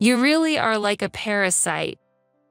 You really are like a parasite,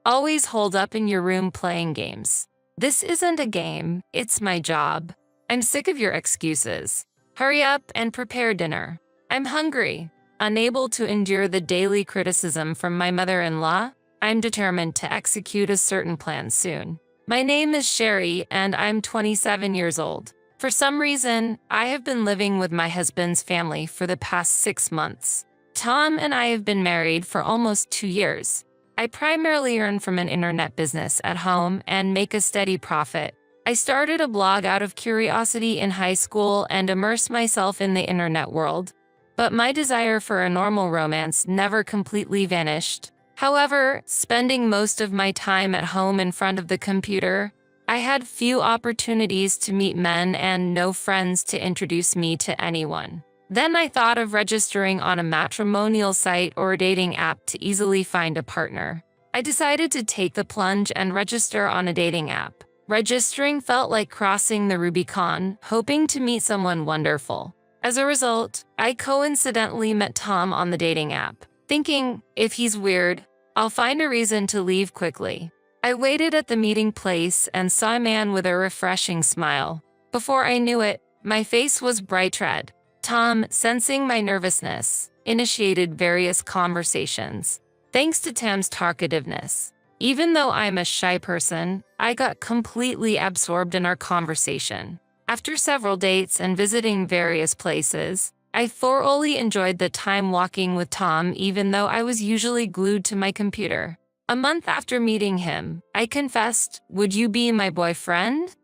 always holed up in your room playing games. This isn't a game, it's my job. I'm sick of your excuses. Hurry up and prepare dinner. I'm hungry. Unable to endure the daily criticism from my mother-in-law, I'm determined to execute a certain plan soon. My name is Sherry and I'm 27 years old. For some reason, I have been living with my husband's family for the past 6 months. Tom and I have been married for almost 2 years. I primarily earn from an internet business at home and make a steady profit. I started a blog out of curiosity in high school and immersed myself in the internet world, but my desire for a normal romance never completely vanished. However, spending most of my time at home in front of the computer, I had few opportunities to meet men and no friends to introduce me to anyone. Then I thought of registering on a matrimonial site or a dating app to easily find a partner. I decided to take the plunge and register on a dating app. Registering felt like crossing the Rubicon, hoping to meet someone wonderful. As a result, I coincidentally met Tom on the dating app. Thinking, if he's weird, I'll find a reason to leave quickly. I waited at the meeting place and saw a man with a refreshing smile. Before I knew it, my face was bright red. Tom, sensing my nervousness, initiated various conversations. Thanks to Tam's talkativeness. Even though I'm a shy person, I got completely absorbed in our conversation. After several dates and visiting various places, I thoroughly enjoyed the time walking with Tom even though I was usually glued to my computer. A month after meeting him, I confessed, "Would you be my boyfriend?"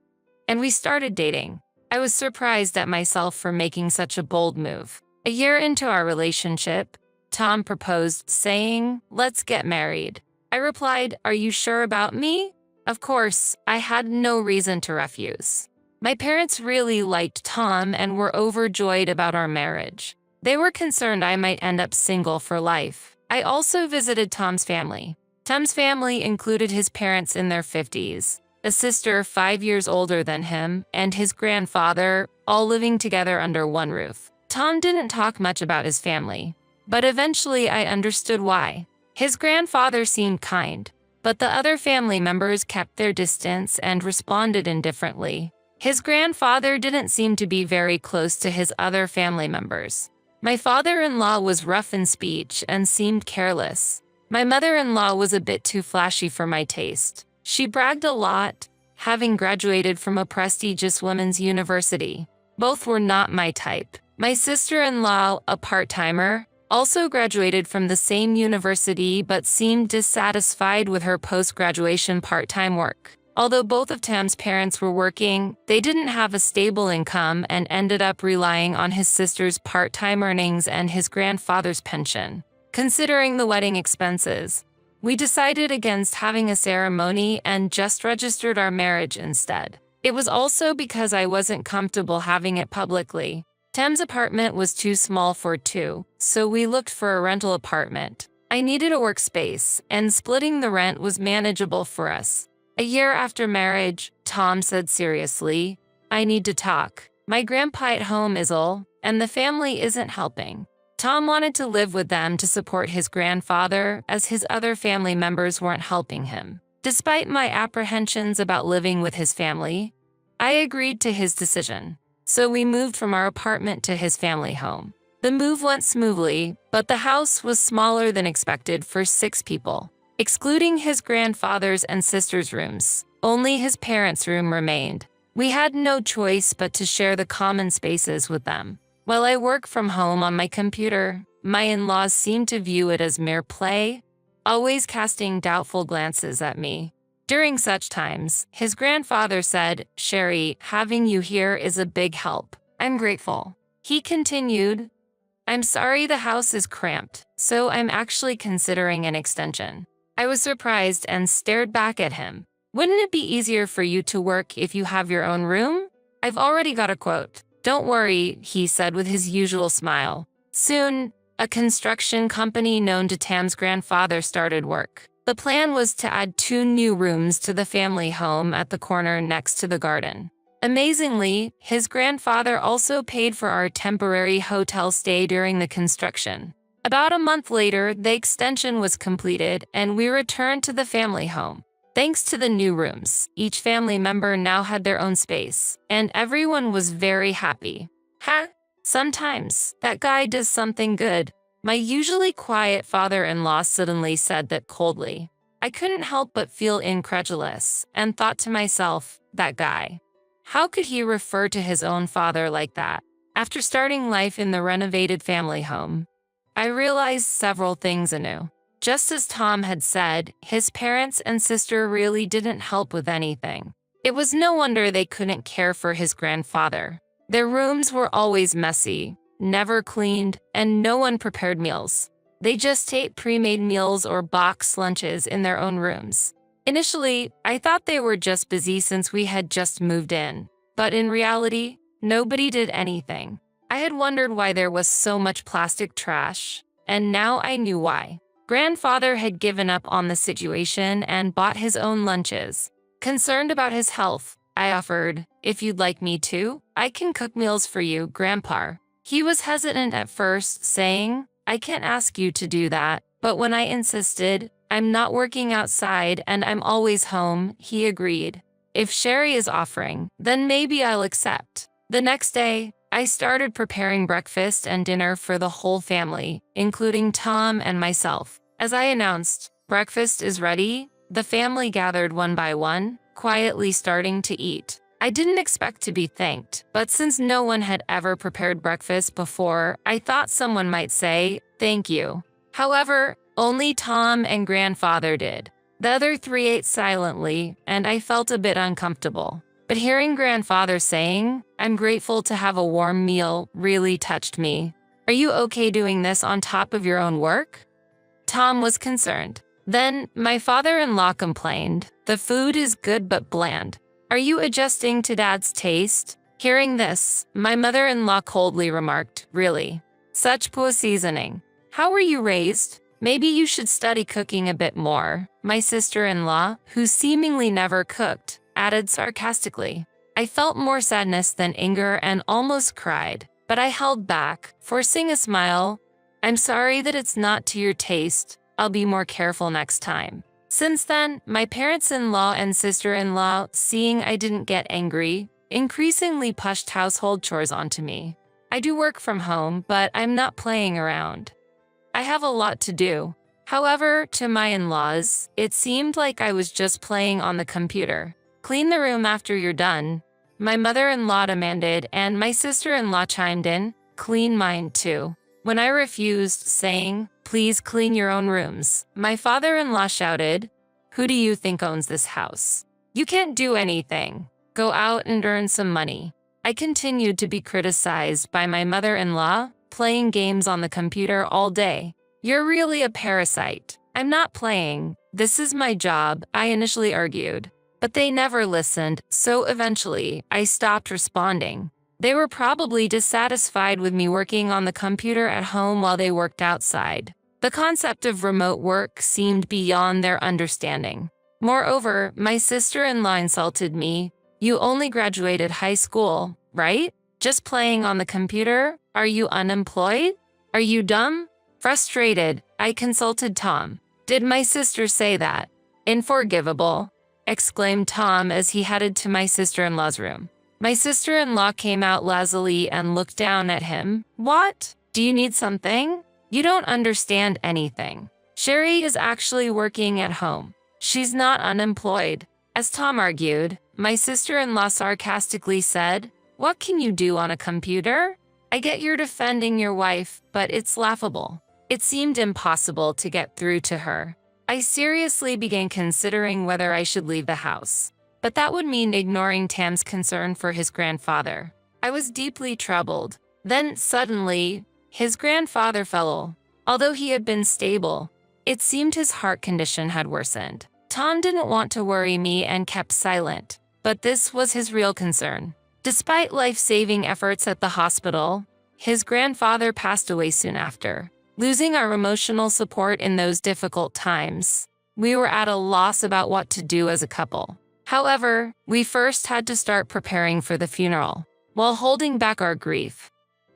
And we started dating. I was surprised at myself for making such a bold move. A year into our relationship, Tom proposed, saying, "Let's get married." I replied, "Are you sure about me?" Of course, I had no reason to refuse. My parents really liked Tom and were overjoyed about our marriage. They were concerned I might end up single for life. I also visited Tom's family. Tom's family included his parents in their 50s, a sister 5 years older than him, and his grandfather, all living together under one roof. Tom didn't talk much about his family, but eventually I understood why. His grandfather seemed kind, but the other family members kept their distance and responded indifferently. His grandfather didn't seem to be very close to his other family members. My father-in-law was rough in speech and seemed careless. My mother-in-law was a bit too flashy for my taste. She bragged a lot, having graduated from a prestigious women's university. Both were not my type. My sister-in-law, a part-timer, also graduated from the same university but seemed dissatisfied with her post-graduation part-time work. Although both of Tam's parents were working, they didn't have a stable income and ended up relying on his sister's part-time earnings and his grandfather's pension. Considering the wedding expenses, we decided against having a ceremony and just registered our marriage instead. It was also because I wasn't comfortable having it publicly. Tam's apartment was too small for two, so we looked for a rental apartment. I needed a workspace, and splitting the rent was manageable for us. A year after marriage, Tom said seriously, "I need to talk. My grandpa at home is ill, and the family isn't helping." Tom wanted to live with them to support his grandfather, as his other family members weren't helping him. Despite my apprehensions about living with his family, I agreed to his decision. So we moved from our apartment to his family home. The move went smoothly, but the house was smaller than expected for 6 people. Excluding his grandfather's and sister's rooms, only his parents' room remained. We had no choice but to share the common spaces with them. While I work from home on my computer, my in-laws seem to view it as mere play, always casting doubtful glances at me. During such times, his grandfather said, "Sherry, having you here is a big help. I'm grateful." He continued, "I'm sorry the house is cramped, so I'm actually considering an extension." I was surprised and stared back at him. "Wouldn't it be easier for you to work if you have your own room?" "I've already got a quote." "Don't worry," he said with his usual smile. Soon, a construction company known to Tam's grandfather started work. The plan was to add 2 new rooms to the family home at the corner next to the garden. Amazingly, his grandfather also paid for our temporary hotel stay during the construction. About a month later, the extension was completed and we returned to the family home. Thanks to the new rooms, each family member now had their own space, and everyone was very happy. Ha! Sometimes, that guy does something good. My usually quiet father-in-law suddenly said that coldly. I couldn't help but feel incredulous, and thought to myself, that guy. How could he refer to his own father like that? After starting life in the renovated family home, I realized several things anew. Just as Tom had said, his parents and sister really didn't help with anything. It was no wonder they couldn't care for his grandfather. Their rooms were always messy, never cleaned, and no one prepared meals. They just ate pre-made meals or boxed lunches in their own rooms. Initially, I thought they were just busy since we had just moved in. But in reality, nobody did anything. I had wondered why there was so much plastic trash, and now I knew why. Grandfather had given up on the situation and bought his own lunches. Concerned about his health, I offered, "If you'd like me to, I can cook meals for you, Grandpa." He was hesitant at first, saying, "I can't ask you to do that," but when I insisted, "I'm not working outside and I'm always home," he agreed. If Sherry is offering, then maybe I'll accept. The next day, I started preparing breakfast and dinner for the whole family, including Tom and myself. As I announced, "Breakfast is ready," the family gathered one by one, quietly starting to eat. I didn't expect to be thanked, but since no one had ever prepared breakfast before, I thought someone might say, "Thank you." However, only Tom and Grandfather did. The other three ate silently, and I felt a bit uncomfortable. But hearing Grandfather saying, "I'm grateful to have a warm meal," really touched me. "Are you okay doing this on top of your own work?" Tom was concerned. Then, my father-in-law complained, "The food is good but bland. Are you adjusting to Dad's taste?" Hearing this, my mother-in-law coldly remarked, "Really? Such poor seasoning. How were you raised? Maybe you should study cooking a bit more." My sister-in-law, who seemingly never cooked, added sarcastically. I felt more sadness than anger and almost cried, but I held back, forcing a smile. "I'm sorry that it's not to your taste. I'll be more careful next time." Since then, my parents-in-law and sister-in-law, seeing I didn't get angry, increasingly pushed household chores onto me. I do work from home, but I'm not playing around. I have a lot to do. However, to my in-laws, it seemed like I was just playing on the computer. "Clean the room after you're done," my mother-in-law demanded, and my sister-in-law chimed in, "Clean mine too." When I refused, saying, "Please clean your own rooms," my father-in-law shouted, "Who do you think owns this house? You can't do anything. Go out and earn some money." I continued to be criticized by my mother-in-law, playing games on the computer all day. "You're really a parasite." "I'm not playing. This is my job," I initially argued. But they never listened, so eventually, I stopped responding. They were probably dissatisfied with me working on the computer at home while they worked outside. The concept of remote work seemed beyond their understanding. Moreover, my sister-in-law insulted me. "You only graduated high school, right? Just playing on the computer? Are you unemployed? Are you dumb?" Frustrated, I consulted Tom. "Did my sister say that?" "Unforgivable," exclaimed Tom as he headed to my sister-in-law's room. My sister-in-law came out lazily and looked down at him. "What? Do you need something? You don't understand anything. Sherry is actually working at home. She's not unemployed." As Tom argued, my sister-in-law sarcastically said, "What can you do on a computer? I get you're defending your wife, but it's laughable." It seemed impossible to get through to her. I seriously began considering whether I should leave the house. But that would mean ignoring Tam's concern for his grandfather. I was deeply troubled. Then, suddenly, his grandfather fell ill. Although he had been stable, it seemed his heart condition had worsened. Tom didn't want to worry me and kept silent, but this was his real concern. Despite life-saving efforts at the hospital, his grandfather passed away soon after. Losing our emotional support in those difficult times, we were at a loss about what to do as a couple. However, we first had to start preparing for the funeral, while holding back our grief.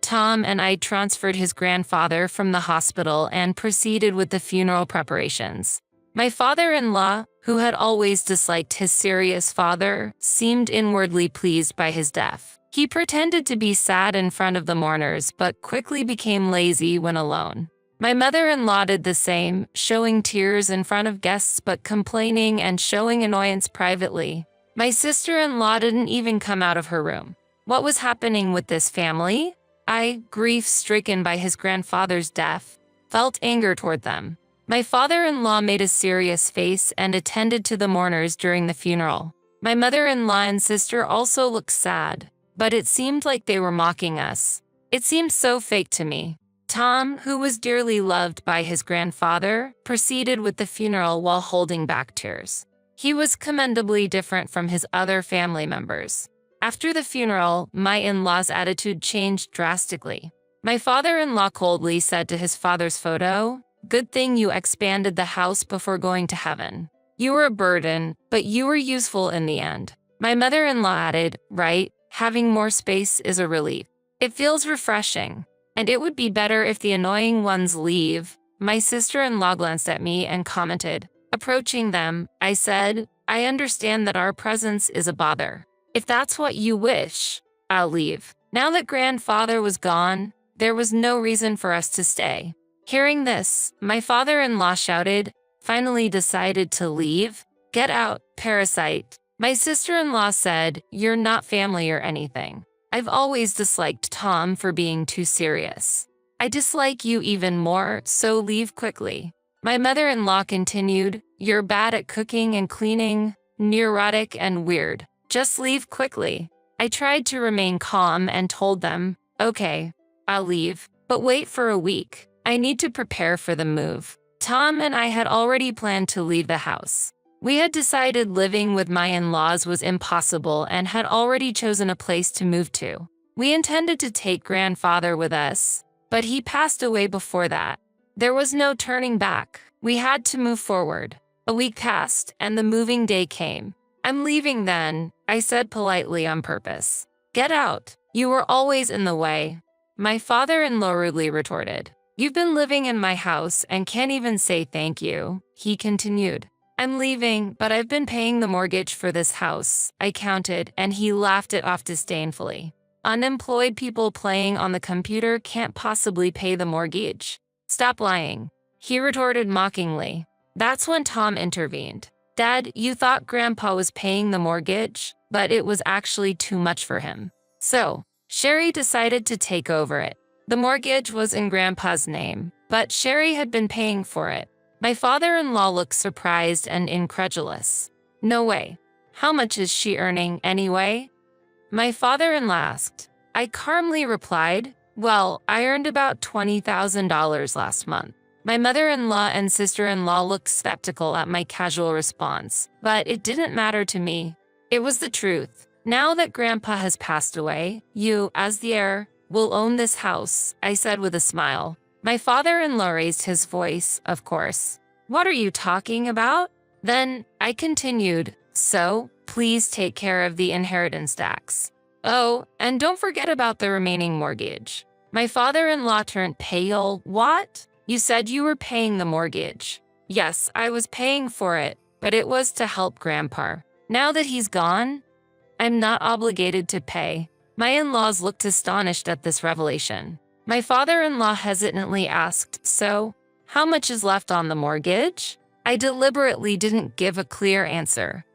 Tom and I transferred his grandfather from the hospital and proceeded with the funeral preparations. My father-in-law, who had always disliked his serious father, seemed inwardly pleased by his death. He pretended to be sad in front of the mourners but quickly became lazy when alone. My mother-in-law did the same, showing tears in front of guests but complaining and showing annoyance privately. My sister-in-law didn't even come out of her room. What was happening with this family? I, grief-stricken by his grandfather's death, felt anger toward them. My father-in-law made a serious face and attended to the mourners during the funeral. My mother-in-law and sister also looked sad, but it seemed like they were mocking us. It seemed so fake to me. Tom, who was dearly loved by his grandfather, proceeded with the funeral while holding back tears. He was commendably different from his other family members. After the funeral, my in-law's attitude changed drastically. My father-in-law coldly said to his father's photo, "Good thing you expanded the house before going to heaven. You were a burden, but you were useful in the end." My mother-in-law added, "Right, having more space is a relief. It feels refreshing. And it would be better if the annoying ones leave." My sister-in-law glanced at me and commented. Approaching them, I said, "I understand that our presence is a bother. If that's what you wish, I'll leave." Now that grandfather was gone, there was no reason for us to stay. Hearing this, my father-in-law shouted, "Finally decided to leave? Get out, parasite." My sister-in-law said, "You're not family or anything. I've always disliked Tom for being too serious. I dislike you even more, so leave quickly." My mother-in-law continued, "You're bad at cooking and cleaning, neurotic and weird. Just leave quickly." I tried to remain calm and told them, "Okay, I'll leave, but wait for a week. I need to prepare for the move." Tom and I had already planned to leave the house. We had decided living with my in-laws was impossible and had already chosen a place to move to. We intended to take grandfather with us, but he passed away before that. There was no turning back. We had to move forward. A week passed, and the moving day came. "I'm leaving then," I said politely on purpose. "Get out. You were always in the way." My father-in-law rudely retorted. "You've been living in my house and can't even say thank you," he continued. "I'm leaving, but I've been paying the mortgage for this house," I counted, and he laughed it off disdainfully. "Unemployed people playing on the computer can't possibly pay the mortgage." "Stop lying," he retorted mockingly. That's when Tom intervened. "Dad, you thought Grandpa was paying the mortgage, but it was actually too much for him. So, Sherry decided to take over it. The mortgage was in Grandpa's name, but Sherry had been paying for it." My father-in-law looked surprised and incredulous. "No way. How much is she earning anyway?" My father-in-law asked. I calmly replied, "Well, I earned about $20,000 last month." My mother-in-law and sister-in-law looked skeptical at my casual response, but it didn't matter to me. It was the truth. "Now that Grandpa has passed away, you, as the heir, will own this house," I said with a smile. My father-in-law raised his voice, of course. "What are you talking about?" Then I continued, "So, please take care of the inheritance tax. Oh, and don't forget about the remaining mortgage." My father-in-law turned pale. "What? You said you were paying the mortgage." "Yes, I was paying for it, but it was to help Grandpa. Now that he's gone, I'm not obligated to pay." My in-laws looked astonished at this revelation. My father-in-law hesitantly asked, "So, how much is left on the mortgage?" I deliberately didn't give a clear answer.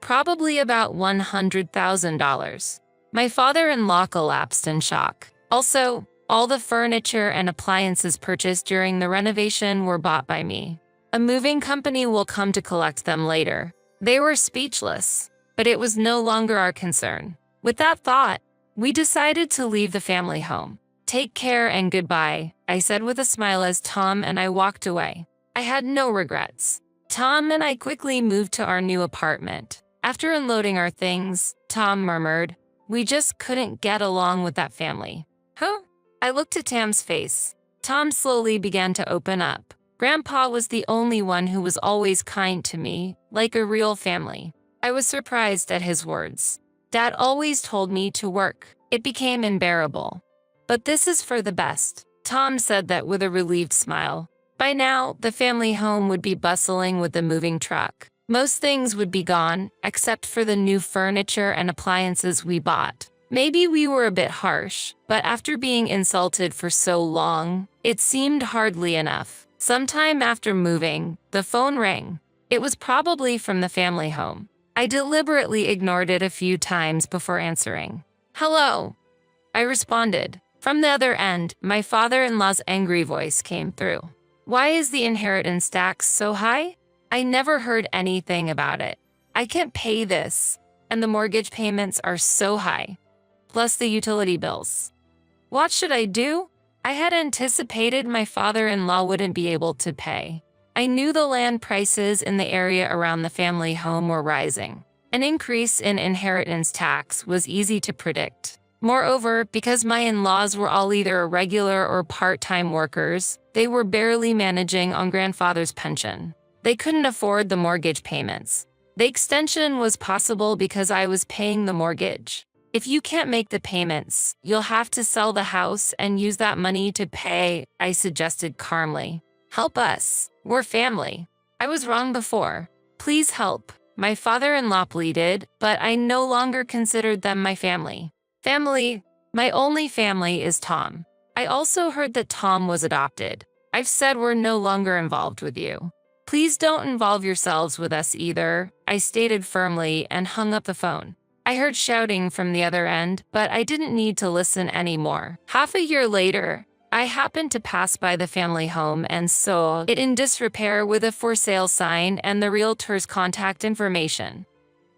Probably about $100,000. My father-in-law collapsed in shock. Also, all the furniture and appliances purchased during the renovation were bought by me. A moving company will come to collect them later. They were speechless, but it was no longer our concern. With that thought, we decided to leave the family home. "Take care and goodbye," I said with a smile as Tom and I walked away. I had no regrets. Tom and I quickly moved to our new apartment. After unloading our things, Tom murmured, "We just couldn't get along with that family." "Huh?" I looked at Tam's face. Tom slowly began to open up. Grandpa was the only one who was always kind to me, like a real family. I was surprised at his words. Dad always told me to work. It became unbearable. But this is for the best. Tom said that with a relieved smile. By now, the family home would be bustling with the moving truck. Most things would be gone, except for the new furniture and appliances we bought. Maybe we were a bit harsh, but after being insulted for so long, it seemed hardly enough. Sometime after moving, the phone rang. It was probably from the family home. I deliberately ignored it a few times before answering. "Hello," I responded. From the other end, my father-in-law's angry voice came through. "Why is the inheritance tax so high? I never heard anything about it. I can't pay this, and the mortgage payments are so high. Plus the utility bills. What should I do?" I had anticipated my father-in-law wouldn't be able to pay. I knew the land prices in the area around the family home were rising. An increase in inheritance tax was easy to predict. Moreover, because my in-laws were all either regular or part-time workers, they were barely managing on grandfather's pension. They couldn't afford the mortgage payments. The extension was possible because I was paying the mortgage. "If you can't make the payments, you'll have to sell the house and use that money to pay," I suggested calmly. "Help us. We're family." I was wrong before. "Please help," my father-in-law pleaded, but I no longer considered them my family. Family, my only family is Tom. I also heard that Tom was adopted. "I've said we're no longer involved with you. Please don't involve yourselves with us either," I stated firmly and hung up the phone. I heard shouting from the other end, but I didn't need to listen anymore. Half a year later, I happened to pass by the family home and saw it in disrepair with a for sale sign and the realtor's contact information.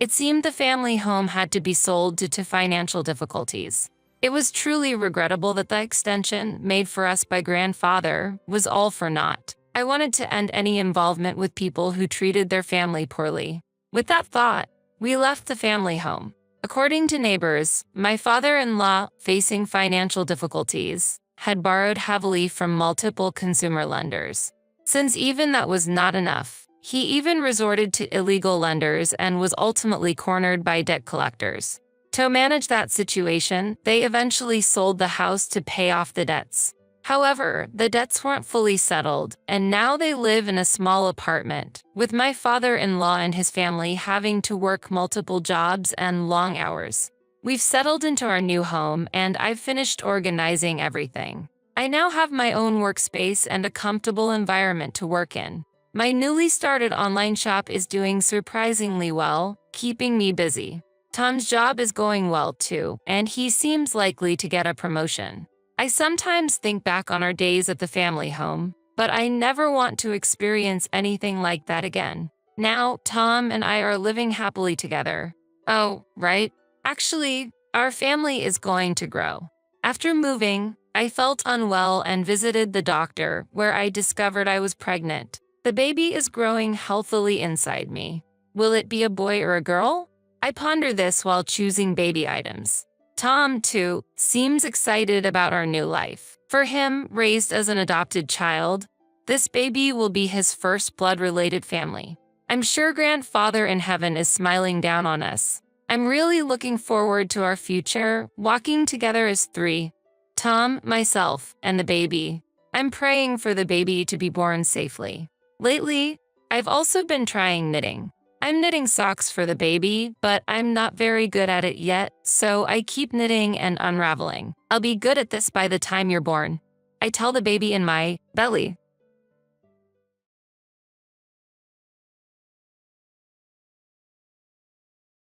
It seemed the family home had to be sold due to financial difficulties. It was truly regrettable that the extension made for us by grandfather was all for naught. I wanted to end any involvement with people who treated their family poorly. With that thought, we left the family home. According to neighbors, my father-in-law, facing financial difficulties, had borrowed heavily from multiple consumer lenders. Since even that was not enough, he even resorted to illegal lenders and was ultimately cornered by debt collectors. To manage that situation, they eventually sold the house to pay off the debts. However, the debts weren't fully settled, and now they live in a small apartment, with my father-in-law and his family having to work multiple jobs and long hours. We've settled into our new home, and I've finished organizing everything. I now have my own workspace and a comfortable environment to work in. My newly started online shop is doing surprisingly well, keeping me busy. Tom's job is going well too, and he seems likely to get a promotion. I sometimes think back on our days at the family home, but I never want to experience anything like that again. Now, Tom and I are living happily together. Oh, right. Actually, our family is going to grow. After moving, I felt unwell and visited the doctor, where I discovered I was pregnant. The baby is growing healthily inside me. Will it be a boy or a girl? I ponder this while choosing baby items. Tom, too, seems excited about our new life. For him, raised as an adopted child, this baby will be his first blood-related family. I'm sure grandfather in heaven is smiling down on us. I'm really looking forward to our future, walking together as three: Tom, myself, and the baby. I'm praying for the baby to be born safely. Lately, I've also been trying knitting. I'm knitting socks for the baby, but I'm not very good at it yet, so I keep knitting and unraveling. I'll be good at this by the time you're born. I tell the baby in my belly.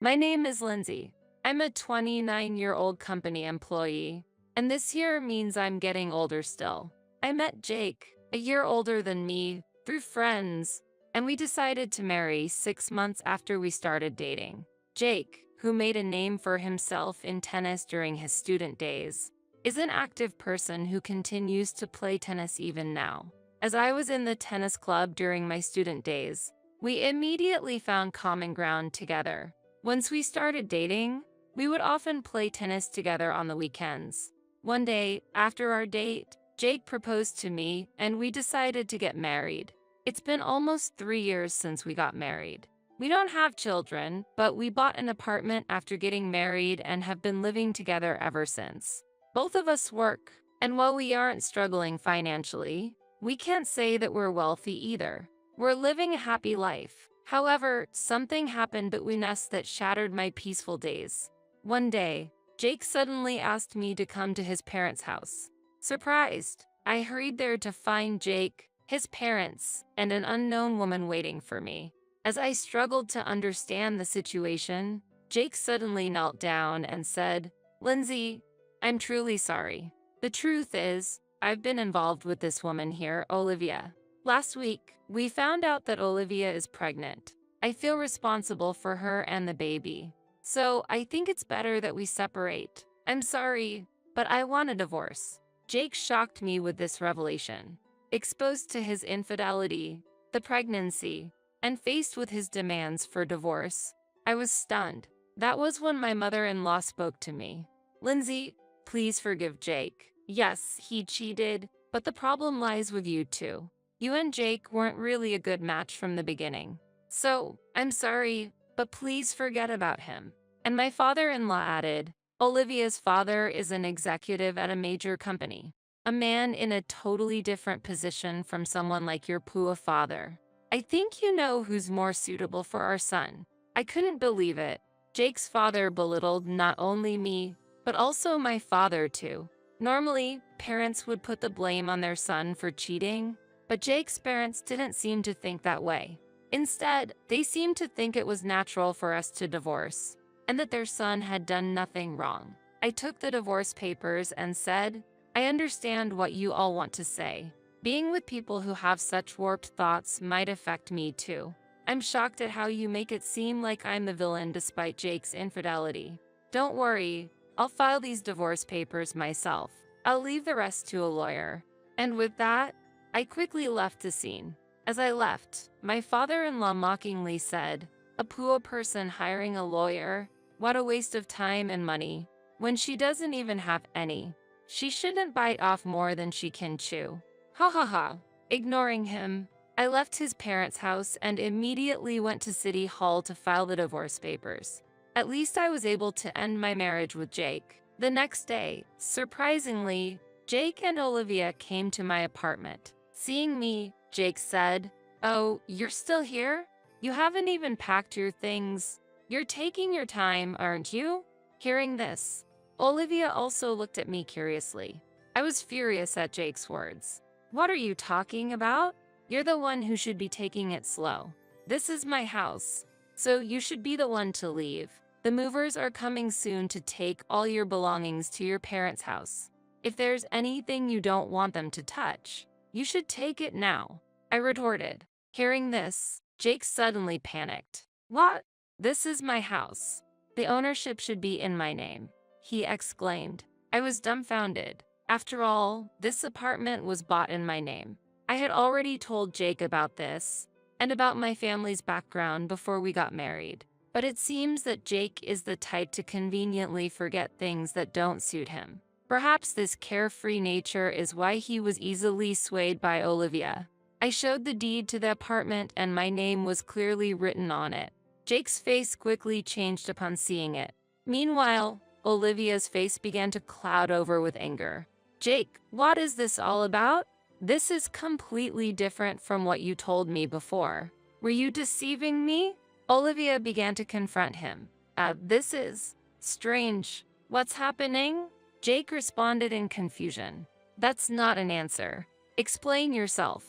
My name is Lindsay. I'm a 29-year-old company employee, and this year means I'm getting older still. I met Jake, a year older than me, through friends, and we decided to marry 6 months after we started dating. Jake, who made a name for himself in tennis during his student days, is an active person who continues to play tennis even now. As I was in the tennis club during my student days, we immediately found common ground together. Once we started dating, we would often play tennis together on the weekends. One day, after our date, Jake proposed to me, and we decided to get married. It's been almost 3 years since we got married. We don't have children, but we bought an apartment after getting married and have been living together ever since. Both of us work, and while we aren't struggling financially, we can't say that we're wealthy either. We're living a happy life. However, something happened between us that shattered my peaceful days. One day, Jake suddenly asked me to come to his parents' house. Surprised, I hurried there to find Jake, his parents, and an unknown woman waiting for me. As I struggled to understand the situation, Jake suddenly knelt down and said, "Lindsay, I'm truly sorry. The truth is, I've been involved with this woman here, Olivia. Last week, we found out that Olivia is pregnant. I feel responsible for her and the baby. So I think it's better that we separate. I'm sorry, but I want a divorce." Jake shocked me with this revelation. Exposed to his infidelity, the pregnancy, and faced with his demands for divorce, I was stunned. That was when my mother-in-law spoke to me. "Lindsay, please forgive Jake. Yes, he cheated, but the problem lies with you too. You and Jake weren't really a good match from the beginning. So, I'm sorry, but please forget about him." And my father-in-law added, "Olivia's father is an executive at a major company. A man in a totally different position from someone like your poor father. I think you know who's more suitable for our son." I couldn't believe it. Jake's father belittled not only me, but also my father too. Normally, parents would put the blame on their son for cheating, but Jake's parents didn't seem to think that way. Instead, they seemed to think it was natural for us to divorce, and that their son had done nothing wrong. I took the divorce papers and said, "I understand what you all want to say. Being with people who have such warped thoughts might affect me too. I'm shocked at how you make it seem like I'm the villain despite Jake's infidelity. Don't worry, I'll file these divorce papers myself. I'll leave the rest to a lawyer." And with that, I quickly left the scene. As I left, my father-in-law mockingly said, "A poor person hiring a lawyer? What a waste of time and money, when she doesn't even have any. She shouldn't bite off more than she can chew." Ha ha ha. Ignoring him, I left his parents' house and immediately went to City Hall to file the divorce papers. At least I was able to end my marriage with Jake. The next day, surprisingly, Jake and Olivia came to my apartment. Seeing me, Jake said, "Oh, you're still here? You haven't even packed your things. You're taking your time, aren't you?" Hearing this, Olivia also looked at me curiously. I was furious at Jake's words. "What are you talking about? You're the one who should be taking it slow. This is my house, so you should be the one to leave. The movers are coming soon to take all your belongings to your parents' house. If there's anything you don't want them to touch, you should take it now," I retorted. Hearing this, Jake suddenly panicked. "What? This is my house. The ownership should be in my name," he exclaimed. I was dumbfounded. After all, this apartment was bought in my name. I had already told Jake about this, and about my family's background before we got married. But it seems that Jake is the type to conveniently forget things that don't suit him. Perhaps this carefree nature is why he was easily swayed by Olivia. I showed the deed to the apartment and my name was clearly written on it. Jake's face quickly changed upon seeing it. Meanwhile, Olivia's face began to cloud over with anger. "Jake, what is this all about? This is completely different from what you told me before. Were you deceiving me?" Olivia began to confront him. This is strange. What's happening?" Jake responded in confusion. "That's not an answer. Explain yourself."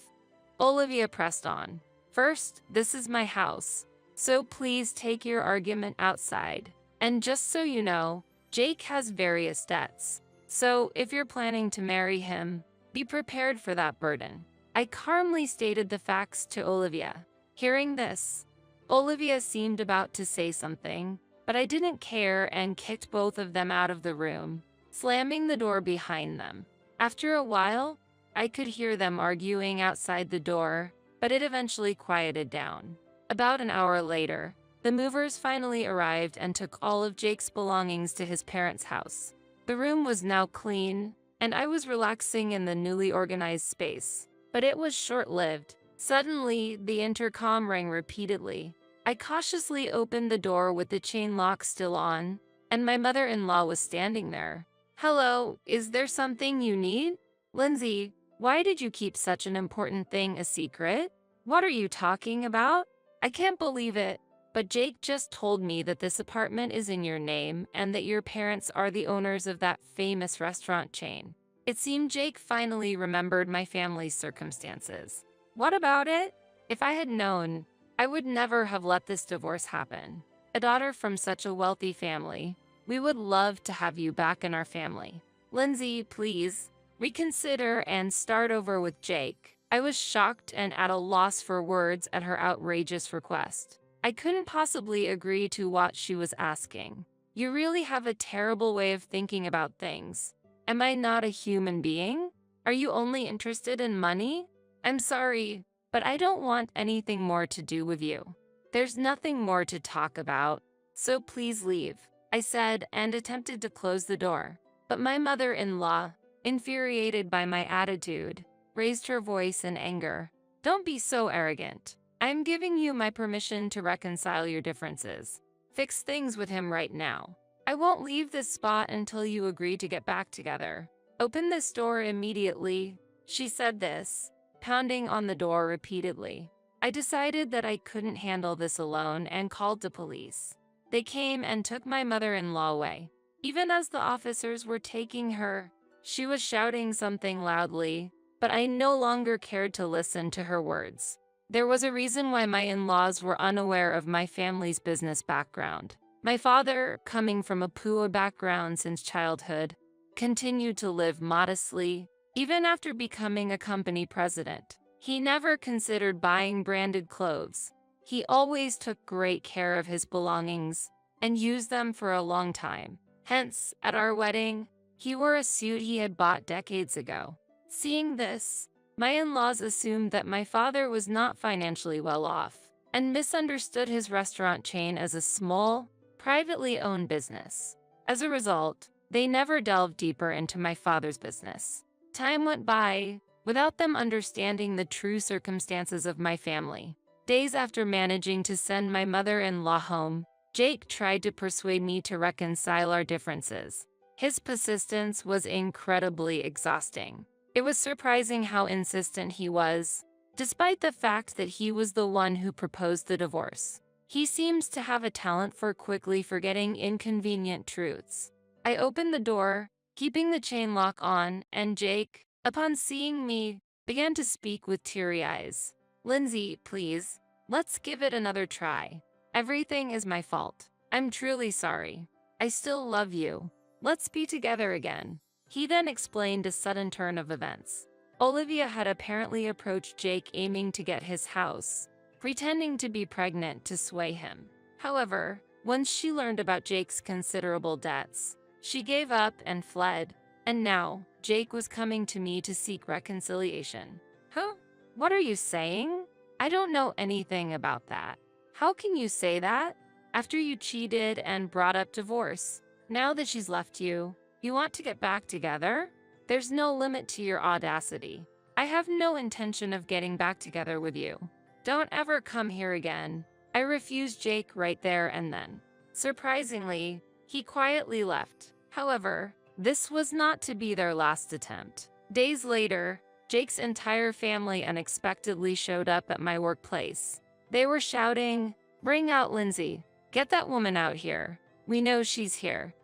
Olivia pressed on. "First, this is my house, so please take your argument outside. And just so you know, Jake has various debts. So if you're planning to marry him, be prepared for that burden." I calmly stated the facts to Olivia. Hearing this, Olivia seemed about to say something, but I didn't care and kicked both of them out of the room, slamming the door behind them. After a while, I could hear them arguing outside the door, but it eventually quieted down. About an hour later, the movers finally arrived and took all of Jake's belongings to his parents' house. The room was now clean, and I was relaxing in the newly organized space. But it was short-lived. Suddenly, the intercom rang repeatedly. I cautiously opened the door with the chain lock still on, and my mother-in-law was standing there. Hello, is there something you need? Lindsay, why did you keep such an important thing a secret? What are you talking about? I can't believe it, but Jake just told me that this apartment is in your name and that your parents are the owners of that famous restaurant chain. It seemed Jake finally remembered my family's circumstances. What about it? If I had known, I would never have let this divorce happen. A daughter from such a wealthy family. We would love to have you back in our family. Lindsay, please, reconsider and start over with Jake. I was shocked and at a loss for words at her outrageous request. I couldn't possibly agree to what she was asking. You really have a terrible way of thinking about things. Am I not a human being? Are you only interested in money? I'm sorry, but I don't want anything more to do with you. There's nothing more to talk about, so please leave, I said and attempted to close the door. But my mother-in-law, infuriated by my attitude, raised her voice in anger. Don't be so arrogant. I'm giving you my permission to reconcile your differences. Fix things with him right now. I won't leave this spot until you agree to get back together. Open this door immediately. She said this, pounding on the door repeatedly. I decided that I couldn't handle this alone and called the police. They came and took my mother-in-law away. Even as the officers were taking her, she was shouting something loudly, but I no longer cared to listen to her words. There was a reason why my in-laws were unaware of my family's business background. My father, coming from a poor background since childhood, continued to live modestly, even after becoming a company president. He never considered buying branded clothes. He always took great care of his belongings and used them for a long time. Hence, at our wedding, he wore a suit he had bought decades ago. Seeing this, my in-laws assumed that my father was not financially well off and misunderstood his restaurant chain as a small, privately owned business. As a result, they never delved deeper into my father's business. Time went by without them understanding the true circumstances of my family. Days after managing to send my mother-in-law home, Jake tried to persuade me to reconcile our differences. His persistence was incredibly exhausting. It was surprising how insistent he was, despite the fact that he was the one who proposed the divorce. He seems to have a talent for quickly forgetting inconvenient truths. I opened the door, keeping the chain lock on, and Jake, upon seeing me, began to speak with teary eyes. Lindsay, please, let's give it another try. Everything is my fault. I'm truly sorry. I still love you. Let's be together again. He then explained a sudden turn of events. Olivia had apparently approached Jake aiming to get his house, pretending to be pregnant to sway him. However, once she learned about Jake's considerable debts, she gave up and fled, and now Jake was coming to me to seek reconciliation. Huh? What are you saying? I don't know anything about that. How can you say that? After you cheated and brought up divorce, now that she's left you, you want to get back together? There's no limit to your audacity. I have no intention of getting back together with you. Don't ever come here again. I refused Jake right there and then. Surprisingly, he quietly left. However, this was not to be their last attempt. Days later, Jake's entire family unexpectedly showed up at my workplace. They were shouting, "Bring out Lindsay. Get that woman out here. We know she's here,"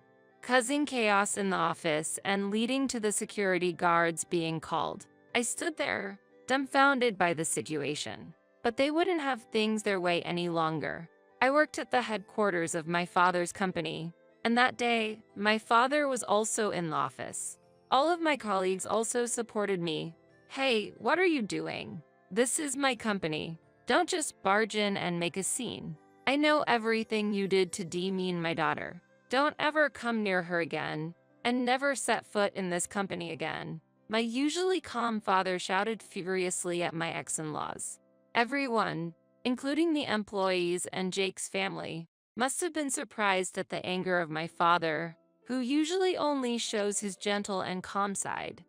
causing chaos in the office and leading to the security guards being called. I stood there, dumbfounded by the situation. But they wouldn't have things their way any longer. I worked at the headquarters of my father's company, and that day, my father was also in the office. All of my colleagues also supported me. Hey, what are you doing? This is my company. Don't just barge in and make a scene. I know everything you did to demean my daughter. Don't ever come near her again, and never set foot in this company again. My usually calm father shouted furiously at my ex-in-laws. Everyone, including the employees and Jake's family, must have been surprised at the anger of my father, who usually only shows his gentle and calm side.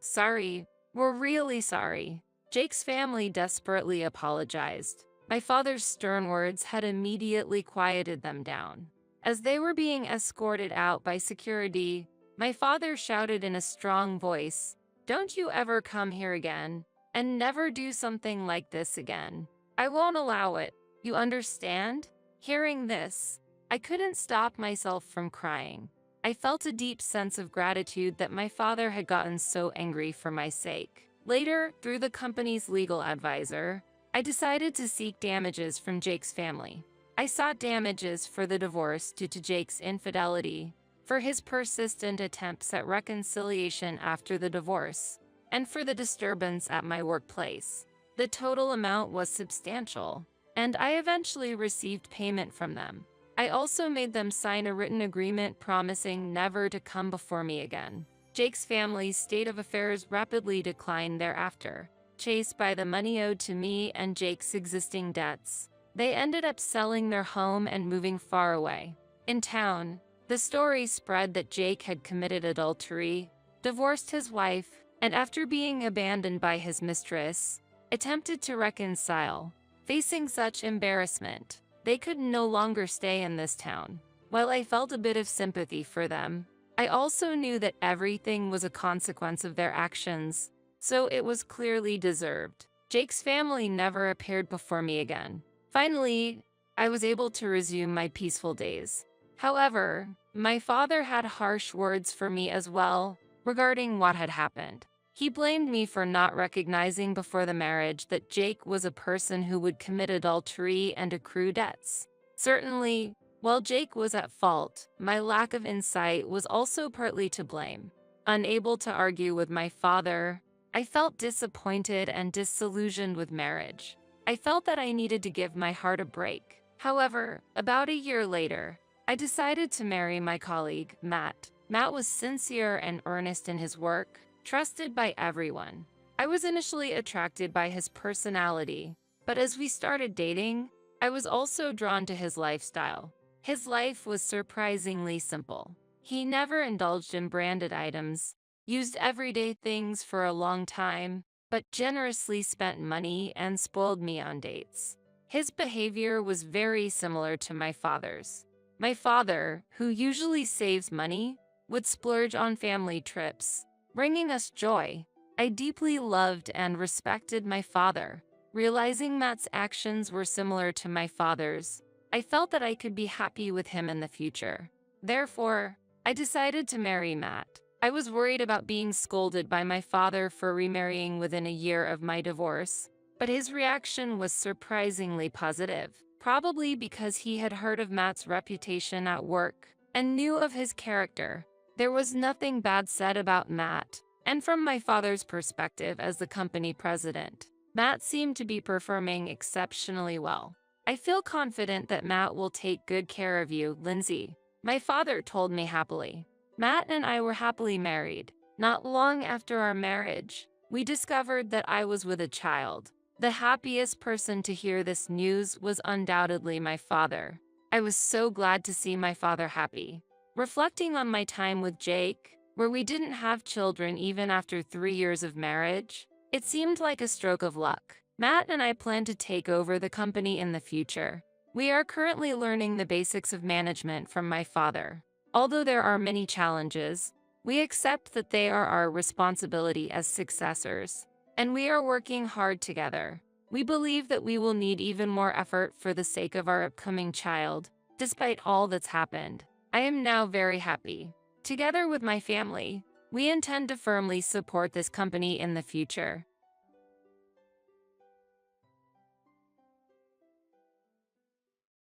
Sorry. We're really sorry. Jake's family desperately apologized. My father's stern words had immediately quieted them down. As they were being escorted out by security, My father shouted in a strong voice, "Don't you ever come here again, and never do something like this again. I won't allow it. You understand?" Hearing this, I couldn't stop myself from crying. I felt a deep sense of gratitude that my father had gotten so angry for my sake. Later, through the company's legal advisor, I decided to seek damages from Jake's family. I sought damages for the divorce due to Jake's infidelity, for his persistent attempts at reconciliation after the divorce, and for the disturbance at my workplace. The total amount was substantial, and I eventually received payment from them. I also made them sign a written agreement promising never to come before me again. Jake's family's state of affairs rapidly declined thereafter. Chased by the money owed to me and Jake's existing debts, they ended up selling their home and moving far away. In town, the story spread that Jake had committed adultery, divorced his wife, and after being abandoned by his mistress, attempted to reconcile. Facing such embarrassment, they could no longer stay in this town. While I felt a bit of sympathy for them, I also knew that everything was a consequence of their actions, so it was clearly deserved. Jake's family never appeared before me again. Finally, I was able to resume my peaceful days. However, my father had harsh words for me as well regarding what had happened. He blamed me for not recognizing before the marriage that Jake was a person who would commit adultery and accrue debts. Certainly, while Jake was at fault, my lack of insight was also partly to blame. Unable to argue with my father, I felt disappointed and disillusioned with marriage. I felt that I needed to give my heart a break. However, about a year later, I decided to marry my colleague, Matt. Matt was sincere and earnest in his work, trusted by everyone. I was initially attracted by his personality, but as we started dating, I was also drawn to his lifestyle. His life was surprisingly simple. He never indulged in branded items, used everyday things for a long time, but generously spent money and spoiled me on dates. His behavior was very similar to my father's. My father, who usually saves money, would splurge on family trips, bringing us joy. I deeply loved and respected my father. Realizing Matt's actions were similar to my father's, I felt that I could be happy with him in the future. Therefore, I decided to marry Matt. I was worried about being scolded by my father for remarrying within a year of my divorce, but his reaction was surprisingly positive, probably because he had heard of Matt's reputation at work and knew of his character. There was nothing bad said about Matt, and from my father's perspective as the company president, Matt seemed to be performing exceptionally well. "I feel confident that Matt will take good care of you, Lindsay," my father told me happily. Matt and I were happily married. Not long after our marriage, we discovered that I was with a child. The happiest person to hear this news was undoubtedly my father. I was so glad to see my father happy. Reflecting on my time with Jake, where we didn't have children even after 3 years of marriage, it seemed like a stroke of luck. Matt and I plan to take over the company in the future. We are currently learning the basics of management from my father. Although there are many challenges, we accept that they are our responsibility as successors, and we are working hard together. We believe that we will need even more effort for the sake of our upcoming child, despite all that's happened. I am now very happy. Together with my family, we intend to firmly support this company in the future.